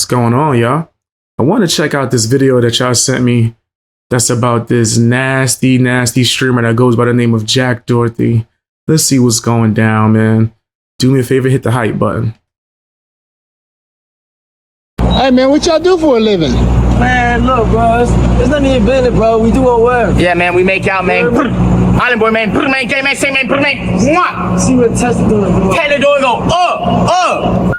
What's going on, y'all? I want to check out this video that y'all sent me that's about this nasty streamer that goes by the name of Jack Doherty. Let's see what's going down, man. Do me a favor, hit the hype button. Hey, man, what y'all do for a living? Man, look, bro, it's none of your business, bro. We do our work. Yeah, man, we make out, man. Island boy, man. Put man, gay man, say man, put man. Mwah! See what Tessa doing, bro. Tell the door, go,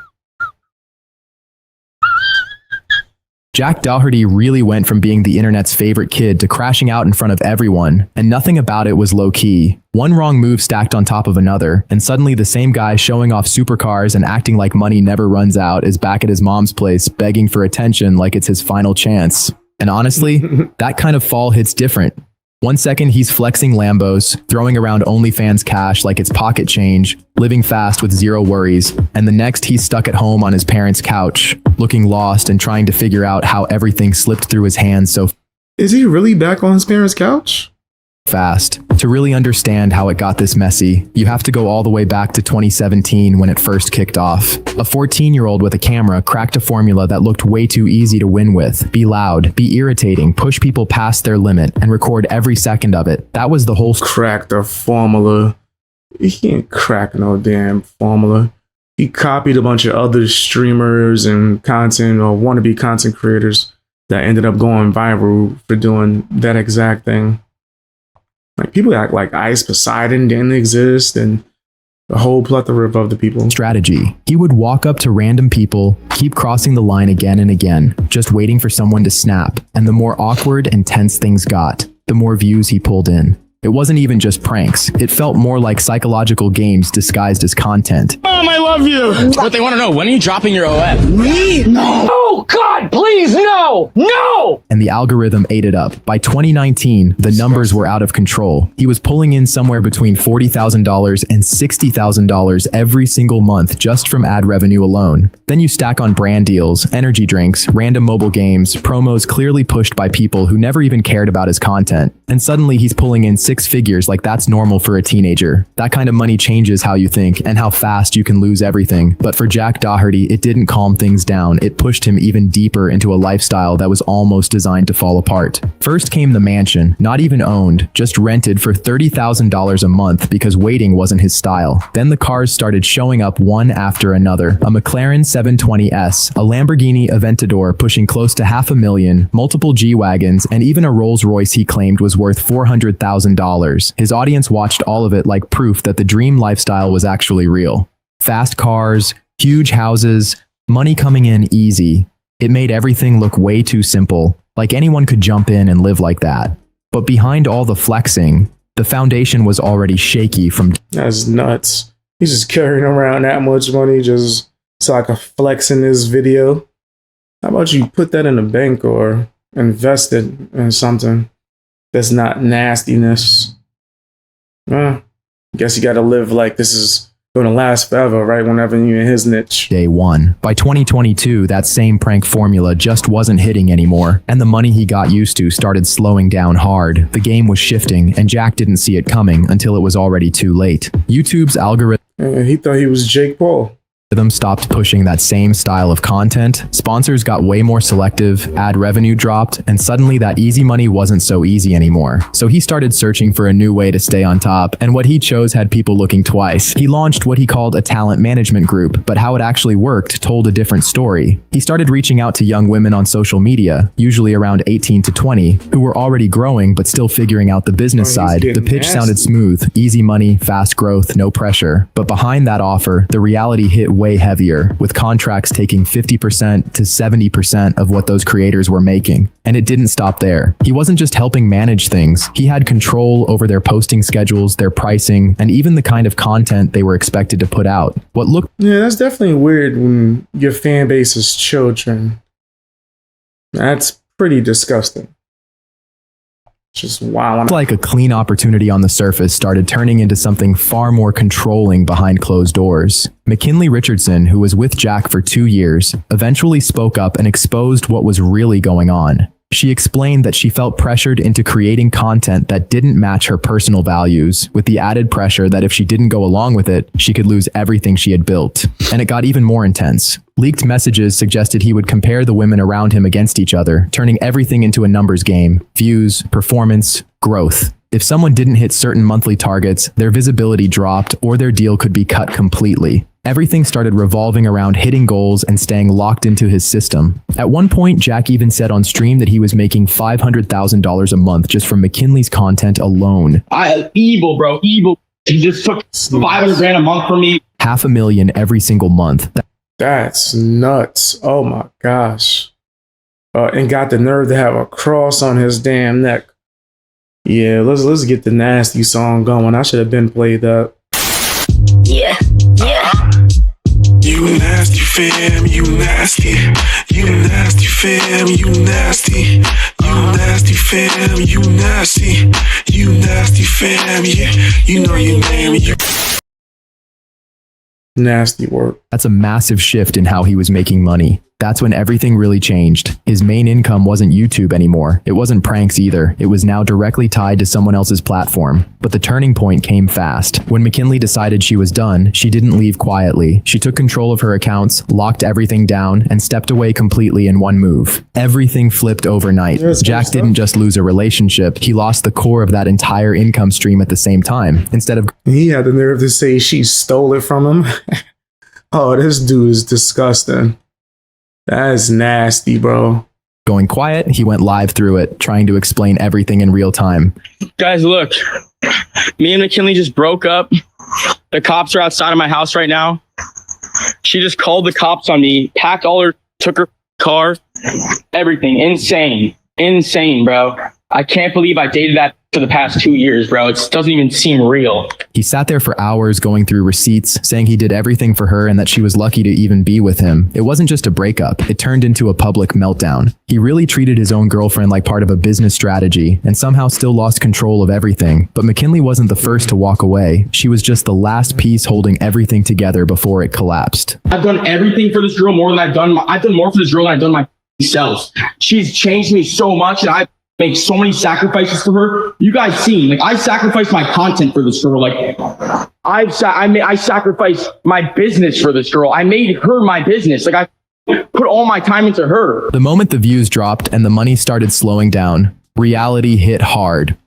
Jack Doherty really went from being the internet's favorite kid to crashing out in front of everyone, and nothing about it was low-key. One wrong move stacked on top of another, and suddenly the same guy showing off supercars and acting like money never runs out is back at his mom's place begging for attention like it's his final chance. And honestly, that kind of fall hits different. One second he's flexing Lambos, throwing around OnlyFans cash like it's pocket change, living fast with zero worries, and the next he's stuck at home on his parents' couch, looking lost and trying to figure out how everything slipped through his hands so Is he really back on his parents' couch? fast. To really understand how it got this messy, you have to go all the way back to 2017 when it first kicked off. A 14-year-old with a camera cracked a formula that looked way too easy to win with. Be loud, be irritating, push people past their limit, and record every second of it. That was the whole Cracked a formula. He can't crack no damn formula. He copied a bunch of other streamers and content or wannabe content creators that ended up going viral for doing that exact thing. Like, people act like Ice Poseidon didn't exist and a whole plethora of other people. strategy. He would walk up to random people, keep crossing the line again and again, just waiting for someone to snap. And the more awkward and tense things got, the more views he pulled in. It wasn't even just pranks. It felt more like psychological games disguised as content. Mom, I love you. But they want to know, when are you dropping your OF? Me? No. Oh, God, please, no! No! And the algorithm ate it up. By 2019, the numbers were out of control. He was pulling in somewhere between $40,000 and $60,000 every single month just from ad revenue alone. Then you stack on brand deals, energy drinks, random mobile games, promos clearly pushed by people who never even cared about his content. And suddenly he's pulling in six figures like that's normal for a teenager. That kind of money changes how you think and how fast you can lose everything. But for Jack Doherty, it didn't calm things down. It pushed him even deeper into a lifestyle that was almost designed to fall apart. First came the mansion, not even owned, just rented for $30,000 a month because waiting wasn't his style. Then the cars started showing up one after another. A McLaren 720S, a Lamborghini Aventador pushing close to $500,000, multiple G-Wagons, and even a Rolls-Royce he claimed was worth $400,000. His audience watched all of it like proof that the dream lifestyle was actually real. Fast cars, huge houses, money coming in easy. It made everything look way too simple, like anyone could jump in and live like that. But behind all the flexing, the foundation was already shaky from That's nuts. He's just carrying around that much money just so I can flex in this video. How about you put that in a bank or invest it in something that's not nastiness? Guess you gotta live like this is gonna last forever, right? Whenever you're in his niche. day one. By 2022, that same prank formula just wasn't hitting anymore, and the money he got used to started slowing down hard. The game was shifting, and Jack didn't see it coming until it was already too late. YouTube's algorithm He thought he was Jake Paul. stopped pushing that same style of content, sponsors got way more selective, ad revenue dropped, and suddenly that easy money wasn't so easy anymore. So he started searching for a new way to stay on top, and what he chose had people looking twice. He launched what he called a talent management group, but how it actually worked told a different story. He started reaching out to young women on social media, usually around 18 to 20, who were already growing but still figuring out the business side. The pitch sounded smooth, easy money, fast growth, no pressure. But behind that offer, the reality hit way heavier, with contracts taking 50% to 70% of what those creators were making. And it didn't stop there. He wasn't just helping manage things, he had control over their posting schedules, their pricing, and even the kind of content they were expected to put out. What looked Yeah, that's definitely weird when your fan base is children. That's pretty disgusting. Just wow. like a clean opportunity on the surface started turning into something far more controlling behind closed doors. McKinley Richardson, who was with Jack for 2 years, eventually spoke up and exposed what was really going on. She explained that she felt pressured into creating content that didn't match her personal values, with the added pressure that if she didn't go along with it, she could lose everything she had built. And it got even more intense. Leaked messages suggested he would compare the women around him against each other, turning everything into a numbers game: views, performance, growth. If someone didn't hit certain monthly targets, their visibility dropped or their deal could be cut completely. Everything started revolving around hitting goals and staying locked into his system. At one point, Jack even said on stream that he was making $500,000 a month just from McKinley's content alone. Evil, bro. Evil. He just took 500 grand a month from me. $500,000 every single month. That's nuts. Oh my gosh. And got the nerve to have a cross on his damn neck. Yeah, let's get the nasty song going. I should have been played that. Yeah. You nasty fam, you nasty. You nasty fam, you nasty. You nasty fam, you nasty. You nasty fam, yeah. You know your name. Nasty work. That's a massive shift in how he was making money. That's when everything really changed. His main income wasn't YouTube anymore. It wasn't pranks either. It was now directly tied to someone else's platform. But the turning point came fast. When McKinley decided she was done, she didn't leave quietly. She took control of her accounts, locked everything down, and stepped away completely in one move. Everything flipped overnight. Jack didn't just lose a relationship. He lost the core of that entire income stream at the same time. Instead of... He had the nerve to say she stole it from him. Oh, this dude is disgusting. That is nasty, bro. Going quiet, he went live through it, trying to explain everything in real time. Guys, look. Me and McKinley just broke up. The cops are outside of my house right now. She just called the cops on me, packed all her, took her car, everything. Insane, bro. I can't believe I dated that for the past 2 years, bro. It doesn't even seem real. He sat there for hours going through receipts, saying he did everything for her and that she was lucky to even be with him. It wasn't just a breakup. It turned into a public meltdown. He really treated his own girlfriend like part of a business strategy and somehow still lost control of everything. But McKinley wasn't the first to walk away. She was just the last piece holding everything together before it collapsed. I've done everything for this girl more than I've done more for this girl than I've done myself. She's changed me so much, and I make so many sacrifices for her. You guys seen, like, I sacrificed my content for this girl. Like, I sacrificed my business for this girl. I made her my business. Like, I put all my time into her. The moment the views dropped and the money started slowing down, reality hit hard.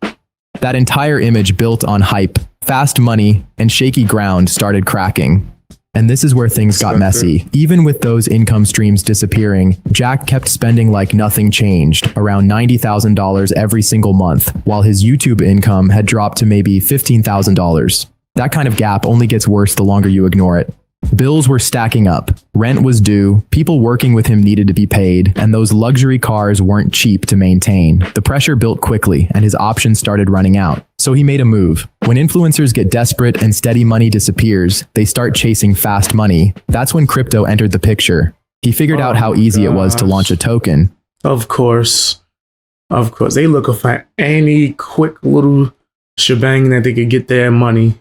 That entire image built on hype, fast money, and shaky ground started cracking. And this is where things got messy. Even with those income streams disappearing, Jack kept spending like nothing changed, around $90,000 every single month, while his YouTube income had dropped to maybe $15,000. That kind of gap only gets worse the longer you ignore it. Bills were stacking up, rent was due, people working with him needed to be paid, and those luxury cars weren't cheap to maintain. The pressure built quickly, and his options started running out. So he made a move. When influencers get desperate and steady money disappears, they start chasing fast money. That's when crypto entered the picture. He figured out how easy it was to launch a token. Of course. They looking for any quick little shebang that they could get their money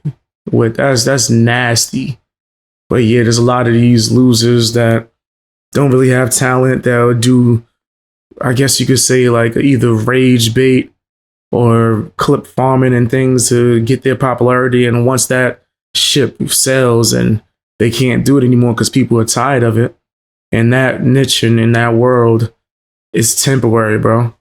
with. That's nasty. But yeah, there's a lot of these losers that don't really have talent that would do, I guess you could say, like either rage bait or clip farming and things to get their popularity. And once that ship sells and they can't do it anymore because people are tired of it, and that niche and in that world is temporary, bro.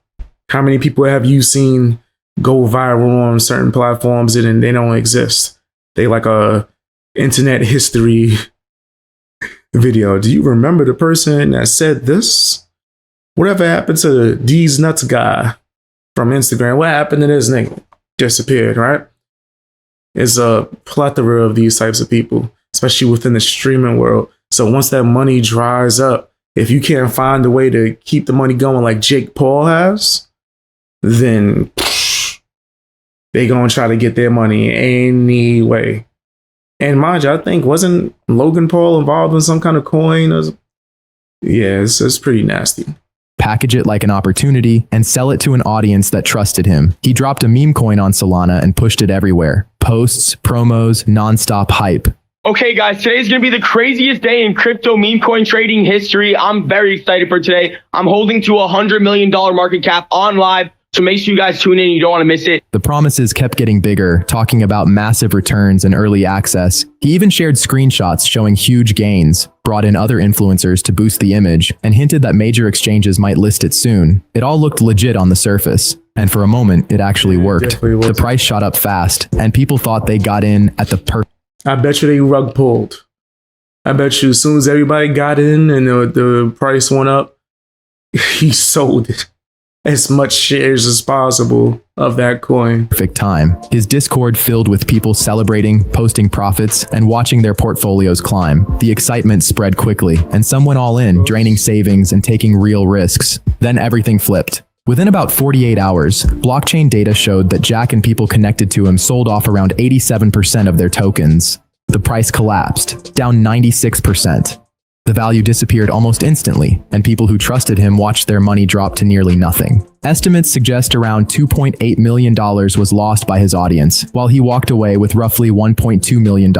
How many people have you seen go viral on certain platforms and they don't exist? They like a internet history video. Do you remember the person that said this? Whatever happened to D's Nuts guy from Instagram? What happened to this nigga? Disappeared, right? There's a plethora of these types of people, especially within the streaming world. So once that money dries up, if you can't find a way to keep the money going like Jake Paul has, then they gonna try to get their money anyway. And mind you, I think, wasn't Logan Paul involved in some kind of coin? Yeah, it's pretty nasty. Package it like an opportunity and sell it to an audience that trusted him. He dropped a meme coin on Solana and pushed it everywhere. Posts, promos, nonstop hype. Okay, guys, today's going to be the craziest day in crypto meme coin trading history. I'm very excited for today. I'm holding to $100 million market cap on live. So make sure you guys tune in. You don't want to miss it. The promises kept getting bigger, talking about massive returns and early access. He even shared screenshots showing huge gains, brought in other influencers to boost the image, and hinted that major exchanges might list it soon. It all looked legit on the surface. And for a moment, it actually worked. The price shot up fast, and people thought they got in at the perfect. I bet you they rug pulled. I bet you as soon as everybody got in and the price went up, he sold it. As much shares as possible of that coin. Perfect time. His Discord filled with people celebrating, posting profits, and watching their portfolios climb. The excitement spread quickly, and some went all in, draining savings and taking real risks. Then everything flipped. Within about 48 hours, blockchain data showed that Jack and people connected to him sold off around 87% of their tokens. The price collapsed, down 96%. The value disappeared almost instantly, and people who trusted him watched their money drop to nearly nothing. Estimates suggest around $2.8 million was lost by his audience, while he walked away with roughly $1.2 million.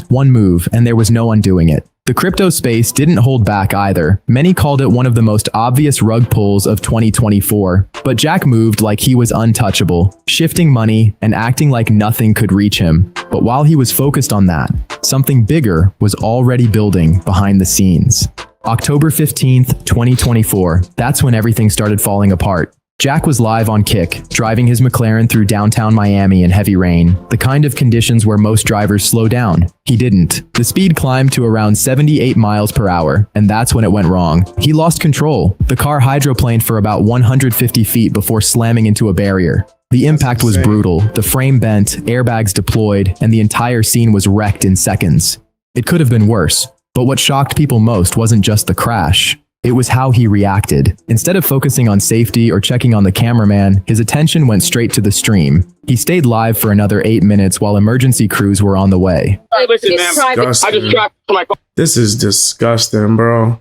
One move, and there was no undoing it. The crypto space didn't hold back either. Many called it one of the most obvious rug pulls of 2024. But Jack moved like he was untouchable, shifting money and acting like nothing could reach him. But while he was focused on that, something bigger was already building behind the scenes. October 15th, 2024, that's when everything started falling apart. Jack was live on Kick, driving his McLaren through downtown Miami in heavy rain, the kind of conditions where most drivers slow down. He didn't. The speed climbed to around 78 miles per hour, and that's when it went wrong. He lost control. The car hydroplaned for about 150 feet before slamming into a barrier. The impact was brutal. The frame bent, airbags deployed, and the entire scene was wrecked in seconds. It could have been worse, but what shocked people most wasn't just the crash. It was how he reacted. Instead of focusing on safety or checking on the cameraman, his attention went straight to the stream. He stayed live for another 8 minutes while emergency crews were on the way. Hey, listen, man. I just tracked my phone. This is disgusting, bro.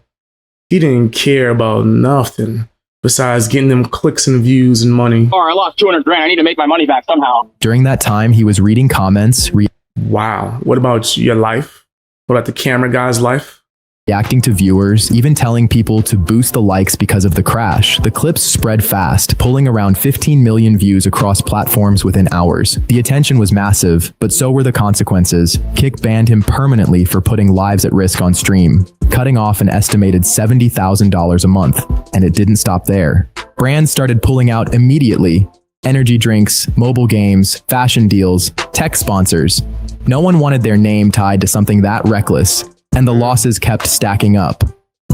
He didn't care about nothing besides getting them clicks and views and money. I lost 200 grand. I need to make my money back somehow. During that time, he was reading comments, Wow. What about your life? What about the camera guy's life? reacting to viewers, even telling people to boost the likes because of the crash. The clips spread fast, pulling around 15 million views across platforms within hours. The attention was massive, but so were the consequences. Kick banned him permanently for putting lives at risk on stream, cutting off an estimated $70,000 a month. And it didn't stop there. Brands started pulling out immediately. Energy drinks, mobile games, fashion deals, tech sponsors. No one wanted their name tied to something that reckless. And the losses kept stacking up.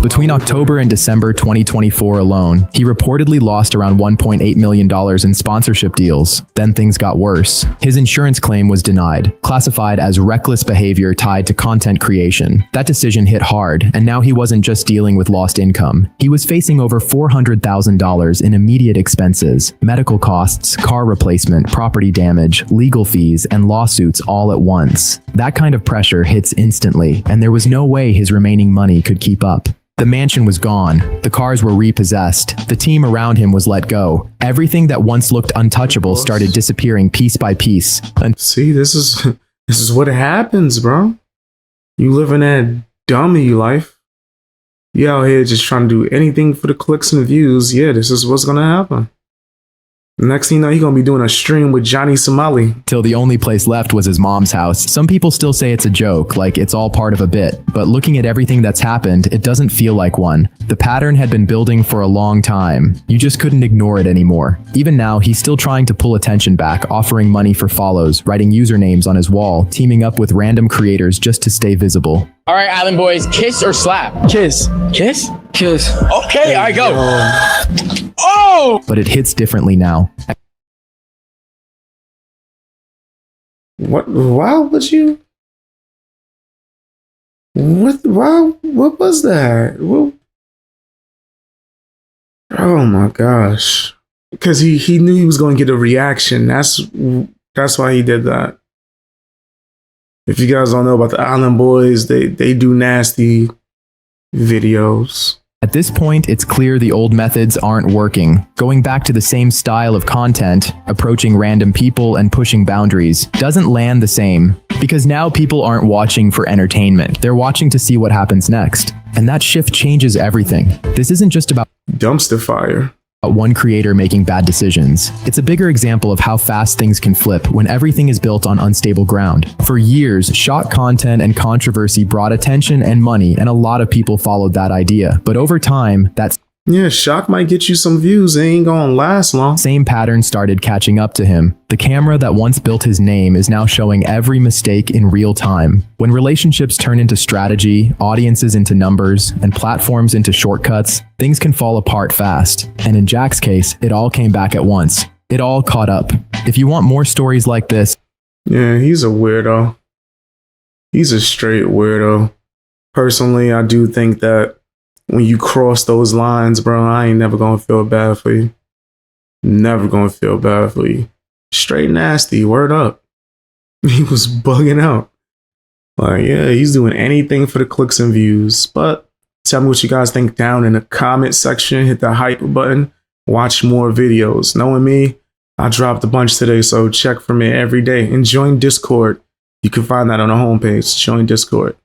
Between October and December 2024 alone, he reportedly lost around $1.8 million in sponsorship deals. Then things got worse. His insurance claim was denied, classified as reckless behavior tied to content creation. That decision hit hard, and now he wasn't just dealing with lost income. He was facing over $400,000 in immediate expenses, medical costs, car replacement, property damage, legal fees, and lawsuits all at once. That kind of pressure hits instantly, and there was no way his remaining money could keep up. The mansion was gone. The cars were repossessed. The team around him was let go. Everything that once looked untouchable started disappearing piece by piece. See, this is what happens, bro. You live in that dummy life. You out here just trying to do anything for the clicks and views. Yeah, this is what's gonna happen. Next thing you know, he's gonna be doing a stream with Johnny Somali. Till the only place left was his mom's house. Some people still say it's a joke, like it's all part of a bit. But looking at everything that's happened, it doesn't feel like one. The pattern had been building for a long time. You just couldn't ignore it anymore. Even now, he's still trying to pull attention back, offering money for follows, writing usernames on his wall, teaming up with random creators just to stay visible. All right, Island Boys, kiss or slap? Kiss. Kiss? Kiss. Okay, all right, go. But it hits differently now. What? Why would you? What? Why? What was that? What? Oh my gosh! Because he knew he was going to get a reaction. That's why he did that. If you guys don't know about the Island Boys, they do nasty videos. At this point, it's clear the old methods aren't working. Going back to the same style of content, approaching random people and pushing boundaries, doesn't land the same. Because now people aren't watching for entertainment. They're watching to see what happens next. And that shift changes everything. This isn't just about Dumpster fire. one creator making bad decisions. It's a bigger example of how fast things can flip when everything is built on unstable ground. For years, shock content and controversy brought attention and money, and a lot of people followed that idea. But over time, that Yeah, shock might get you some views. It ain't gonna last long. same pattern started catching up to him. The camera that once built his name is now showing every mistake in real time. When relationships turn into strategy, audiences into numbers, and platforms into shortcuts, things can fall apart fast. And in Jack's case, it all came back at once. It all caught up. If you want more stories like this, Yeah, he's a weirdo. He's a straight weirdo. Personally, I do think that when you cross those lines, bro, I ain't never gonna feel bad for you. Never gonna feel bad for you. Straight nasty, word up. He was bugging out. Like, yeah, he's doing anything for the clicks and views. But tell me what you guys think down in the comment section. Hit the hype button. Watch more videos. Knowing me, I dropped a bunch today, so check for me every day. And join Discord. You can find that on the homepage. Join Discord.